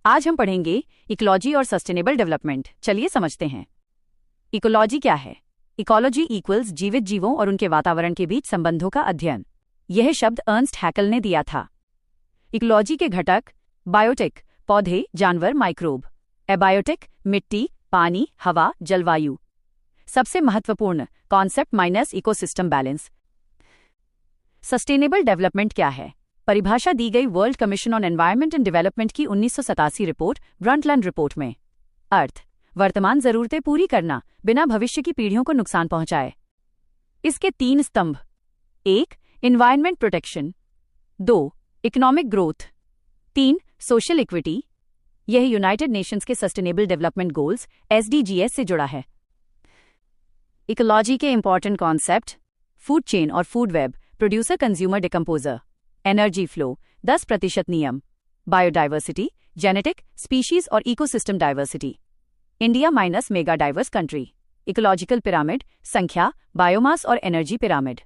आज हम पढ़ेंगे इकोलॉजी और सस्टेनेबल डेवलपमेंट। चलिए समझते हैं। इकोलॉजी क्या है? इकोलॉजी इक्वल्स जीवित जीवों और उनके वातावरण के बीच संबंधों का अध्ययन। यह शब्द अर्नस्ट हैकल ने दिया था। इकोलॉजी के घटक: बायोटिक पौधे, जानवर, माइक्रोब; एबायोटिक मिट्टी, पानी, हवा, जलवायु। सबसे महत्वपूर्ण concept ecosystem balance. Sustainable development क्या है? परिभाषा दी गई world commission on environment and development की 1987 रिपोर्ट ब्रंटलैंड रिपोर्ट में। अर्थ: वर्तमान जरूरतें पूरी करना बिना भविष्य की पीढ़ियों को नुकसान पहुंचाए। इसके 3 स्तंभ: 1. Environment protection, 2. Economic growth, 3. Social equity. यह यूनाइटेड नेशंस के सस्टेनेबल डेवलपमेंट गोल्स SDGs से जुड़ा है। इकोलॉजी के इंपॉर्टेंट कॉन्सेप्ट: फूड चेन और food web, producer consumer decomposer, energy flow, 10% नियम, बायोडाइवर्सिटी, जेनेटिक, स्पीशीज और ecosystem diversity. India minus mega diverse country. Ecological pyramid: संख्या, बायोमास और एनर्जी पिरामिड।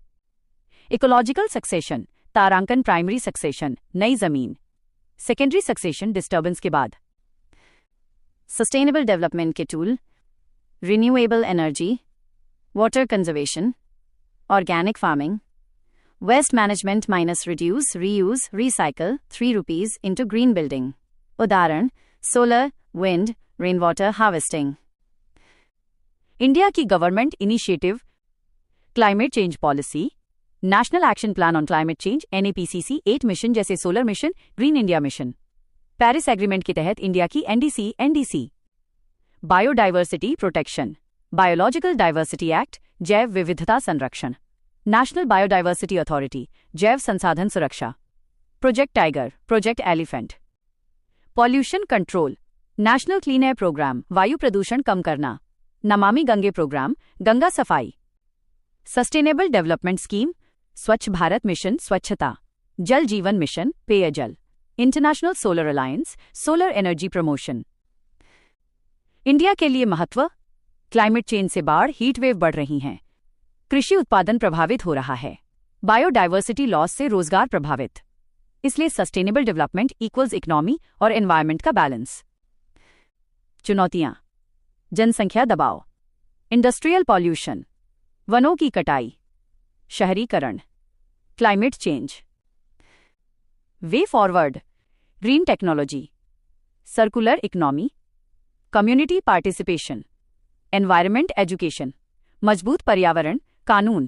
इकोलॉजिकल सक्सेशन: तारांकन, प्राइमरी सक्सेशन, नई जमीन; secondary succession, disturbance के बाद। सस्टेनेबल डेवलपमेंट के tool: renewable energy, water conservation, organic farming, waste management -reduce, reuse, recycle, 3 rupees into green building. उदाहरण: solar, wind, rain water harvesting. India की government initiative: climate change policy, national action plan on climate change NAPCC 8 mission जैसे solar mission, green India mission. Paris agreement के तहत India की NDC। Biodiversity protection: biological diversity act, जैव विविधता संरक्षण। National biodiversity authority, जैव संसाधन सुरक्षा। Project tiger, project elephant. Pollution control: national clean air programme, वायु प्रदूषण कम करना। नमामि गंगे प्रोग्राम, गंगा सफाई। सस्टेनेबल डेवलपमेंट स्कीम: स्वच्छ भारत मिशन, स्वच्छता। जल जीवन मिशन, पेयजल। International solar alliance, solar energy promotion. India के लिए महत्व: क्लाइमेट चेंज से बाढ़, हीट वेव बढ़ रही हैं। कृषि उत्पादन प्रभावित हो रहा है। बायोडाइवर्सिटी लॉस से रोजगार प्रभावित। इसलिए सस्टेनेबल डेवलपमेंट इक्वल्स इकोनॉमी और एनवायरनमेंट का बैलेंस। चुनौतियां: जनसंख्या दबाव, इंडस्ट्रियल पॉल्यूशन, वनों की कटाई, शहरीकरण, climate change. Way forward: green technology, circular economy, community participation, environment education, मजबूत पर्यावरण कानून।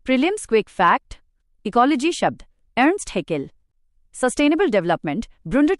प्रीलिम्स क्विक फैक्ट: इकोलॉजी शब्द अर्नस्ट हैकेल, सस्टेनेबल डेवलपमेंट ब्रुंडट